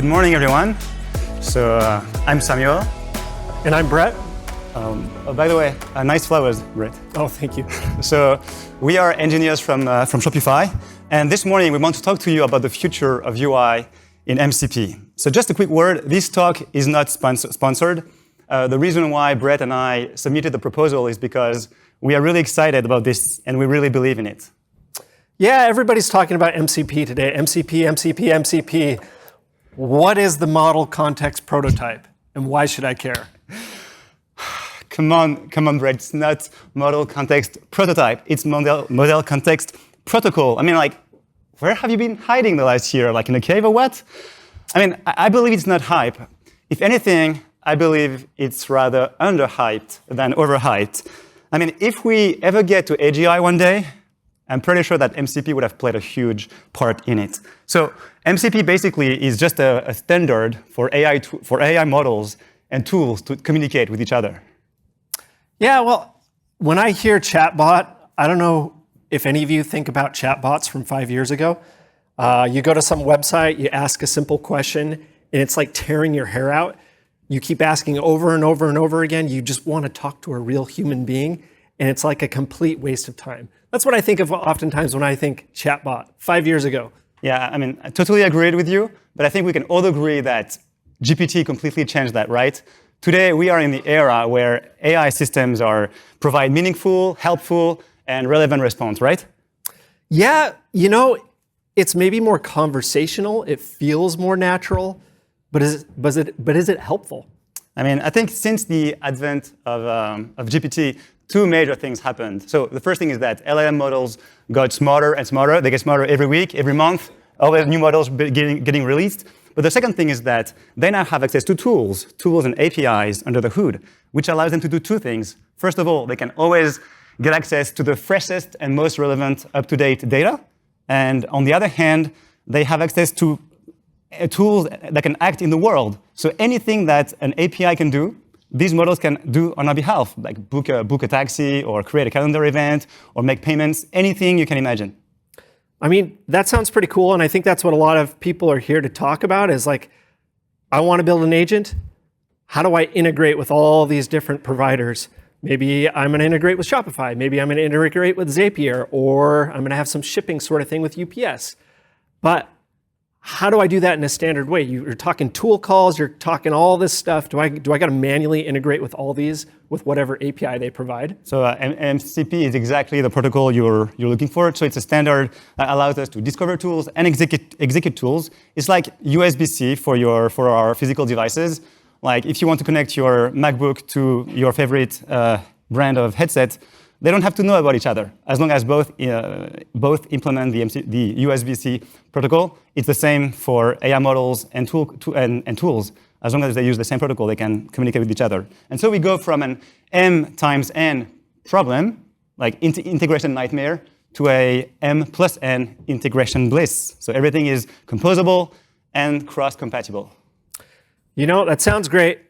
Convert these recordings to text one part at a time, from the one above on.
Good morning, everyone. So I'm Samuel. And I'm Bret. By the way, nice flowers, Bret. Oh, thank you. So we are engineers from Shopify. And this morning, we want to talk to you about the future of UI in MCP. So just a quick word, this talk is not sponsored. The reason why Bret and I submitted the proposal is because we are really excited about this and we really believe in it. Yeah, everybody's talking about MCP today. MCP. What is the model context prototype and why should I care? Come on, Bret. It's not model context prototype. It's model context protocol. I mean, like, where have you been hiding the last year? Like in a cave or what? I mean, I believe it's not hype. If anything, I believe it's rather underhyped than overhyped. I mean, if we ever get to AGI one day, I'm pretty sure that MCP would have played a huge part in it. So MCP basically is just a standard for AI models and tools to communicate with each other. Yeah, well, when I hear chatbot, I don't know if any of you think about chatbots from 5 years ago. You go to some website, you ask a simple question, and it's like tearing your hair out. You keep asking over and over and over again. You just want to talk to a real human being, and it's like a complete waste of time. That's what I think of oftentimes when I think chatbot 5 years ago. Yeah, I mean, I totally agreed with you, but I think we can all agree that GPT completely changed that, right? Today, we are in the era where AI systems provide meaningful, helpful, and relevant response, right? Yeah, it's maybe more conversational. It feels more natural, but is it helpful? I mean, I think since the advent of GPT, two major things happened. So the first thing is that LLM models got smarter and smarter. They get smarter every week, every month. Always new models getting released. But the second thing is that they now have access to tools and APIs under the hood, which allows them to do two things. First of all, they can always get access to the freshest and most relevant up-to-date data. And on the other hand, they have access to tools that can act in the world. So anything that an API can do, these models can do on our behalf, like book a taxi or create a calendar event or make payments, anything you can imagine. I mean, that sounds pretty cool. And I think that's what a lot of people are here to talk about is like, I want to build an agent. How do I integrate with all these different providers? Maybe I'm going to integrate with Shopify. Maybe I'm going to integrate with Zapier, or I'm going to have some shipping sort of thing with UPS. But how do I do that in a standard way? You're talking tool calls, you're talking all this stuff. Do I got to manually integrate with all these with whatever API they provide? So MCP is exactly the protocol you're looking for. So it's a standard that allows us to discover tools and execute tools. It's like USB-C for our physical devices. Like if you want to connect your MacBook to your favorite brand of headset, they don't have to know about each other. As long as both implement the USB-C protocol, it's the same for AI models and tools. As long as they use the same protocol, they can communicate with each other. And so we go from an M times N problem, like integration nightmare, to a M plus N integration bliss. So everything is composable and cross-compatible. That sounds great.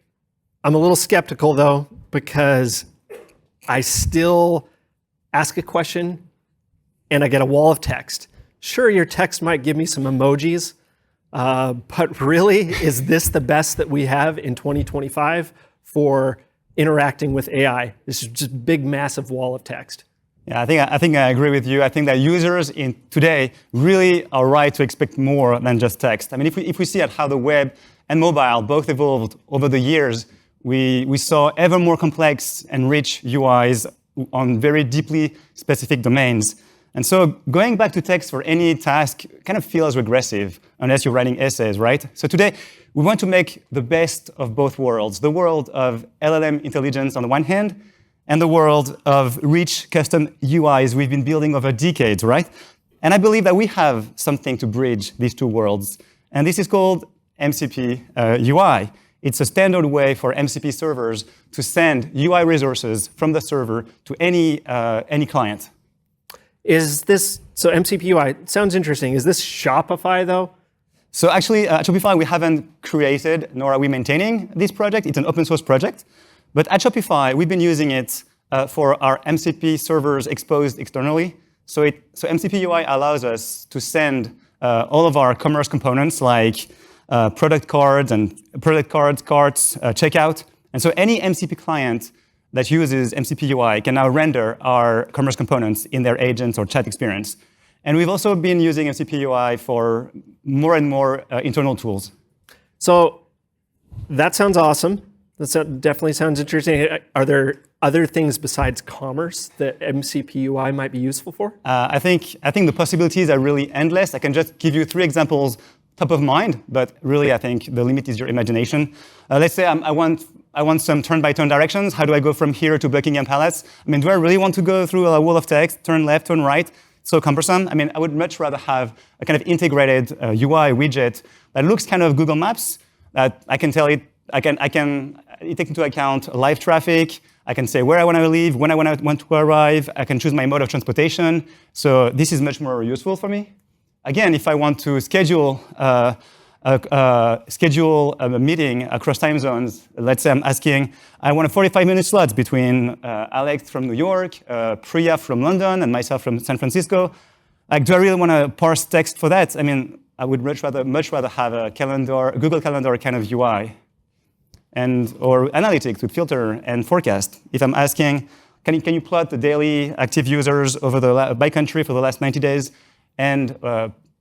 I'm a little skeptical, though, because I still ask a question and I get a wall of text. Sure, your text might give me some emojis, but really, is this the best that we have in 2025 for interacting with AI? This is just big, massive wall of text. Yeah, I think I agree with you. I think that users today really are right to expect more than just text. I mean, if we see at how the web and mobile both evolved over the years, we saw ever more complex and rich UIs on very deeply specific domains. And so going back to text for any task kind of feels regressive unless you're writing essays, right? So today, we want to make the best of both worlds, the world of LLM intelligence on the one hand, and the world of rich custom UIs we've been building over decades, right? And I believe that we have something to bridge these two worlds. And this is called MCP UI. It's a standard way for MCP servers to send UI resources from the server to any client. So MCP UI sounds interesting. Is this Shopify though? So actually, at Shopify, we haven't created nor are we maintaining this project. It's an open source project. But at Shopify, we've been using it for our MCP servers exposed externally. So MCP UI allows us to send all of our commerce components like product cards, carts, checkout. And so any MCP client that uses MCP UI can now render our commerce components in their agents or chat experience. And we've also been using MCP UI for more and more internal tools. So that sounds awesome. That definitely sounds interesting. Are there other things besides commerce that MCP UI might be useful for? I think the possibilities are really endless. I can just give you 3 examples top of mind, but really I think the limit is your imagination. Let's say I want some turn-by-turn directions. How do I go from here to Buckingham Palace? I mean, do I really want to go through a wall of text, turn left, turn right? So cumbersome. I mean, I would much rather have a kind of integrated UI widget that looks kind of Google Maps, that I can tell it, it takes into account live traffic. I can say where I want to live, when I want to arrive. I can choose my mode of transportation. So this is much more useful for me. Again, if I want to schedule a meeting across time zones, let's say I'm asking, I want a 45-minute slot between Alex from New York, Priya from London, and myself from San Francisco. Like, do I really want to parse text for that? I mean, I would much rather have a Google Calendar kind of UI, or analytics with filter and forecast. If I'm asking, can you plot the daily active users by country for the last 90 days and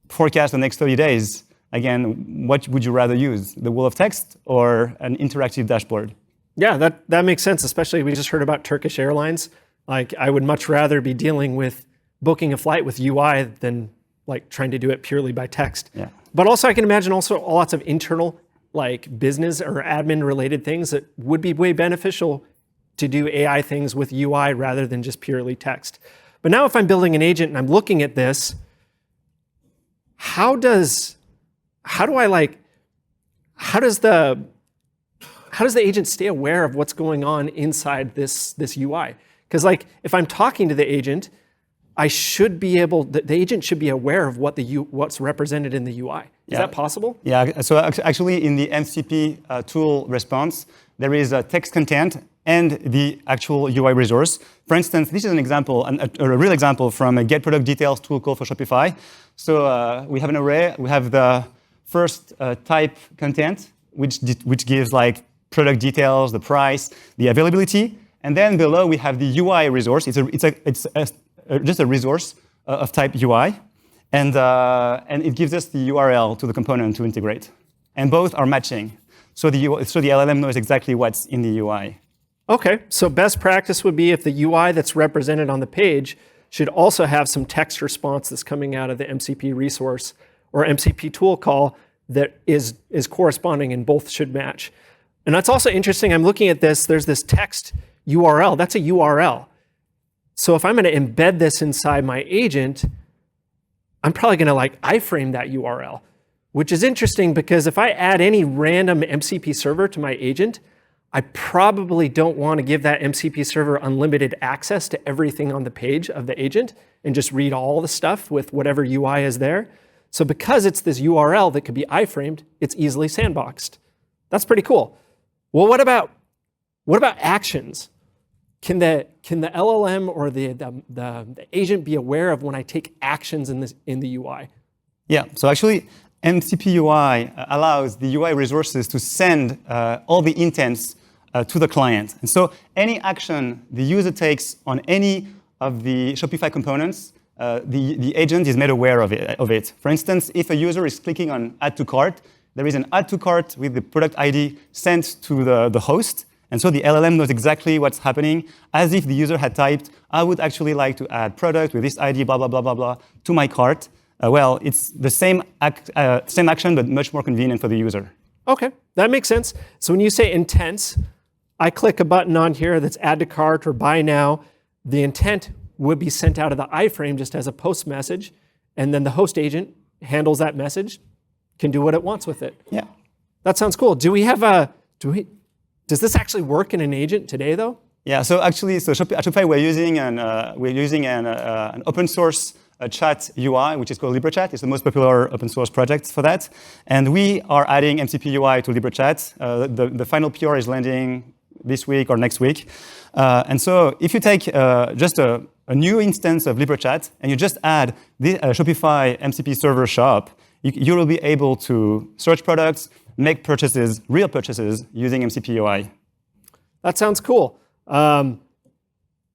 forecast the next 30 days? Again, what would you rather use, the wall of text or an interactive dashboard? Yeah, that makes sense, especially we just heard about Turkish Airlines. Like, I would much rather be dealing with booking a flight with UI than like trying to do it purely by text. Yeah. But also I can imagine also lots of internal like business or admin related things that would be way beneficial to do AI things with UI rather than just purely text. But now if I'm building an agent and I'm looking at this, how does the agent stay aware of what's going on inside this UI? Because like if I'm talking to the agent, the agent should be aware of what's represented in the UI. Is that possible? Yeah, so actually in the MCP tool response, there is a text content and the actual UI resource. For instance, this is an example, a real example from a get product details tool call for Shopify. So we have an array. We have the first type content, which gives like product details, the price, the availability, and then below we have the UI resource. It's just a resource of type UI, and it gives us the URL to the component to integrate, and both are matching. So the LLM knows exactly what's in the UI. Okay, so best practice would be if the UI that's represented on the page should also have some text response that's coming out of the MCP resource or MCP tool call that is corresponding, and both should match. And that's also interesting. I'm looking at this. There's this text URL. That's a URL. So if I'm going to embed this inside my agent, I'm probably going to like iframe that URL, which is interesting because if I add any random MCP server to my agent, I probably don't want to give that MCP server unlimited access to everything on the page of the agent and just read all the stuff with whatever UI is there. So because it's this URL that could be iframed, it's easily sandboxed. That's pretty cool. Well, what about actions? Can the LLM or the agent be aware of when I take actions in the UI? Yeah, so actually MCP UI allows the UI resources to send all the intents to the client. And so any action the user takes on any of the Shopify components, the agent is made aware of it. For instance, if a user is clicking on Add to Cart, there is an Add to Cart with the product ID sent to the host. And so the LLM knows exactly what's happening, as if the user had typed, I would actually like to add product with this ID, blah, blah, blah, blah, blah, to my cart. Well, it's the same action, but much more convenient for the user. Okay, that makes sense. So when you say intents, I click a button on here that's add to cart or buy now. The intent would be sent out of the iframe just as a post message, and then the host agent handles that message, can do what it wants with it. Yeah. That sounds cool. Does this actually work in an agent today, though? Yeah. So actually, at Shopify, we're using an open source chat UI, which is called LibreChat. It's the most popular open source project for that. And we are adding MCP UI to LibreChat. The final PR is landing this week or next week. And so if you take just a new instance of LibreChat and you just add the Shopify MCP server shop, you will be able to search products, make purchases, real purchases, using MCP UI. That sounds cool.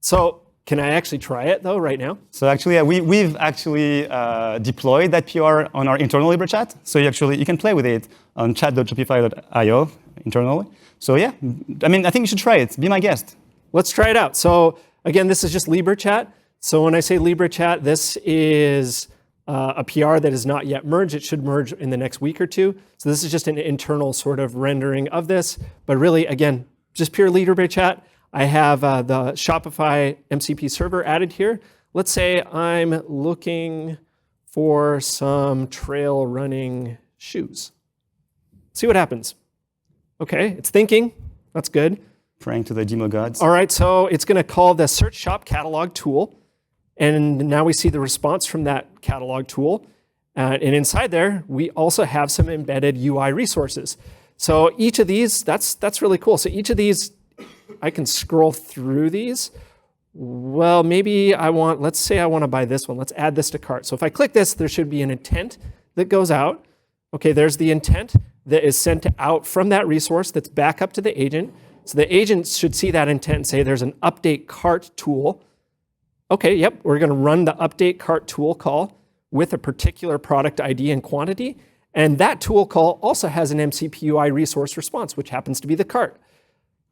So can I actually try it, though, right now? So actually, we've actually deployed that PR on our internal Libre chat. So you can play with it on chat.shopify.io internally. So yeah, I think you should try it. Be my guest. Let's try it out. So again, this is just Libre chat. So when I say Libre chat, this is a PR that is not yet merged. It should merge in the next week or two. So this is just an internal sort of rendering of this. But really, again, just pure Libre chat. I have the Shopify MCP server added here. Let's say I'm looking for some trail running shoes. See what happens. Okay, it's thinking. That's good. Praying to the demo gods. All right, so it's going to call the search shop catalog tool. And now we see the response from that catalog tool. And inside there, we also have some embedded UI resources. So each of these, that's really cool. So each of these, I can scroll through these. Well, maybe let's say I want to buy this one. Let's add this to cart. So if I click this, there should be an intent that goes out. Okay, there's the intent that is sent out from that resource that's back up to the agent. So the agent should see that intent and say there's an update cart tool. Okay, yep, we're going to run the update cart tool call with a particular product ID and quantity. And that tool call also has an MCP UI resource response, which happens to be the cart.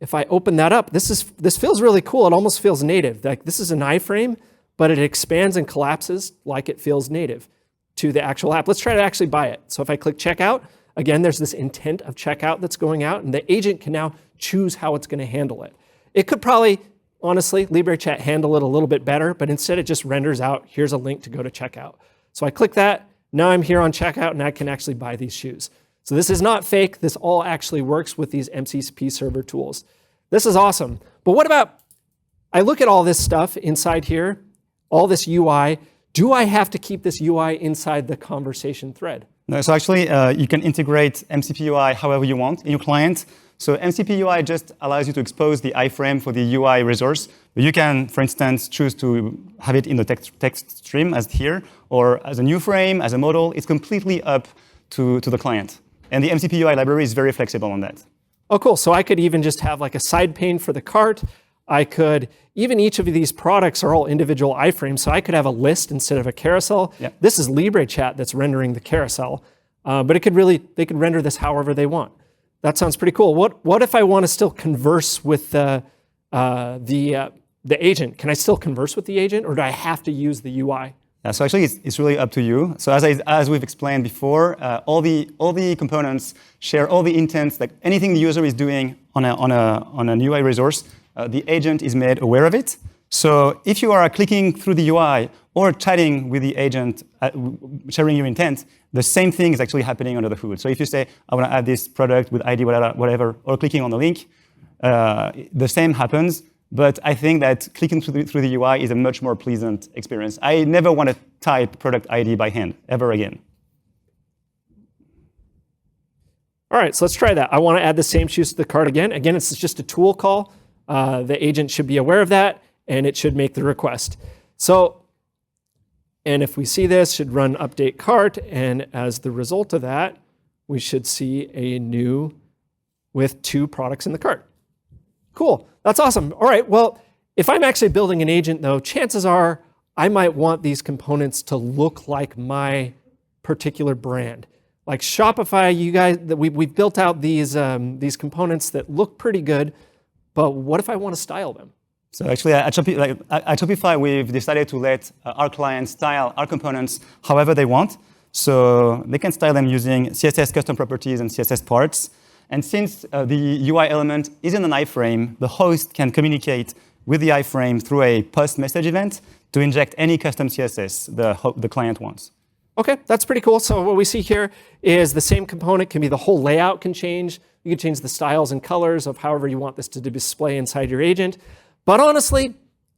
If I open that up, this feels really cool. It almost feels native. Like this is an iframe, but it expands and collapses like it feels native to the actual app. Let's try to actually buy it. So if I click checkout, again, there's this intent of checkout that's going out, and the agent can now choose how it's going to handle it. It could probably, honestly, Libre Chat handle it a little bit better, but instead it just renders out, here's a link to go to checkout. So I click that. Now I'm here on checkout, and I can actually buy these shoes. So this is not fake. This all actually works with these MCP server tools. This is awesome. But what about, I look at all this stuff inside here, all this UI. Do I have to keep this UI inside the conversation thread? No, so actually, you can integrate MCP UI however you want in your client. So MCP UI just allows you to expose the iframe for the UI resource. But you can, for instance, choose to have it in the text stream as here, or as a new frame, as a model. It's completely up to the client. And the MCP UI library is very flexible on that. Oh, cool. So I could even just have like a side pane for the cart. I could, even each of these products are all individual iframes, so I could have a list instead of a carousel. Yep. This is Libre Chat that's rendering the carousel, but they could render this however they want. That sounds pretty cool. What if I want to still converse with the agent? Can I still converse with the agent, or do I have to use the UI? So actually, it's really up to you. So as we've explained before, all the components share all the intents, like anything the user is doing on an UI resource, the agent is made aware of it. So if you are clicking through the UI or chatting with the agent, sharing your intent, the same thing is actually happening under the hood. So if you say, I want to add this product with ID, whatever, or clicking on the link, the same happens. But I think that clicking through the UI is a much more pleasant experience. I never want to type product ID by hand, ever again. All right, so let's try that. I want to add the same shoes to the cart again. Again, it's just a tool call. The agent should be aware of that, and it should make the request. So, and if we see this, should run update cart, and as the result of that, we should see a new with 2 products in the cart. Cool, that's awesome. All right, well, if I'm actually building an agent though, chances are I might want these components to look like my particular brand. Like Shopify, you guys, we've built out these components that look pretty good, but what if I want to style them? So actually, at Shopify, we've decided to let our clients style our components however they want. So they can style them using CSS custom properties and CSS parts. And since the UI element is in an iframe, the host can communicate with the iframe through a post message event to inject any custom CSS the client wants. Okay, that's pretty cool. So what we see here is the same component can be the whole layout can change. You can change the styles and colors of however you want this to display inside your agent. But honestly,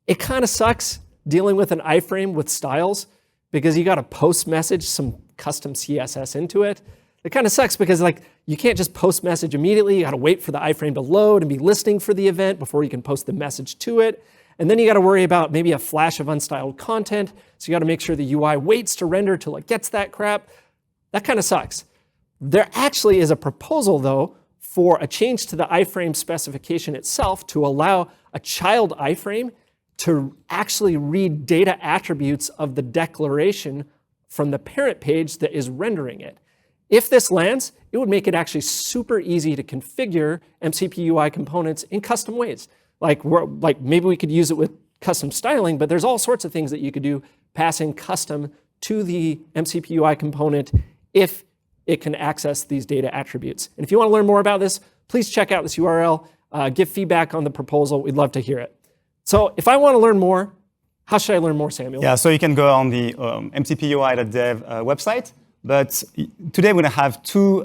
it kind of sucks dealing with an iframe with styles because you got to post message some custom CSS into it. It kind of sucks because like you can't just post message immediately. You got to wait for the iframe to load and be listening for the event before you can post the message to it. And then you got to worry about maybe a flash of unstyled content. So you got to make sure the UI waits to render till it gets that crap. That kind of sucks. There actually is a proposal, though, for a change to the iframe specification itself to allow a child iframe to actually read data attributes of the declaration from the parent page that is rendering it. If this lands, it would make it actually super easy to configure MCP UI components in custom ways. Like maybe we could use it with custom styling, but there's all sorts of things that you could do passing custom to the MCP UI component if it can access these data attributes. And if you want to learn more about this, please check out this URL, give feedback on the proposal. We'd love to hear it. So if I want to learn more, how should I learn more, Samuel? Yeah, so you can go on the mcpui.dev website. But today we're going to have two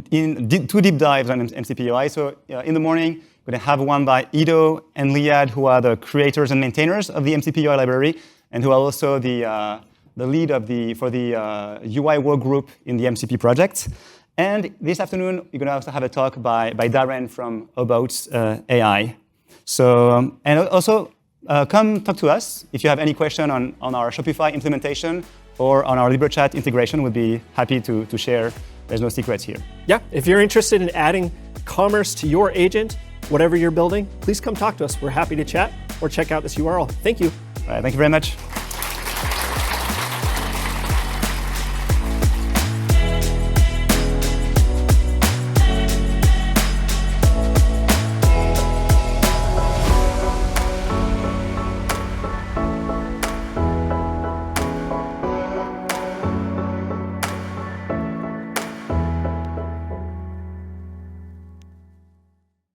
deep dives on MCP UI. So in the morning, we're going to have one by Ido and Liad, who are the creators and maintainers of the MCP UI library, and who are also the lead for the UI work group in the MCP project. And this afternoon, you're going to also have a talk by Darren from About AI. So, and also, come talk to us if you have any question on our Shopify implementation or on our LibreChat integration. We'd be happy to share. There's no secrets here. Yeah, if you're interested in adding commerce to your agent, whatever you're building, please come talk to us. We're happy to chat or check out this URL. Thank you. All right, thank you very much.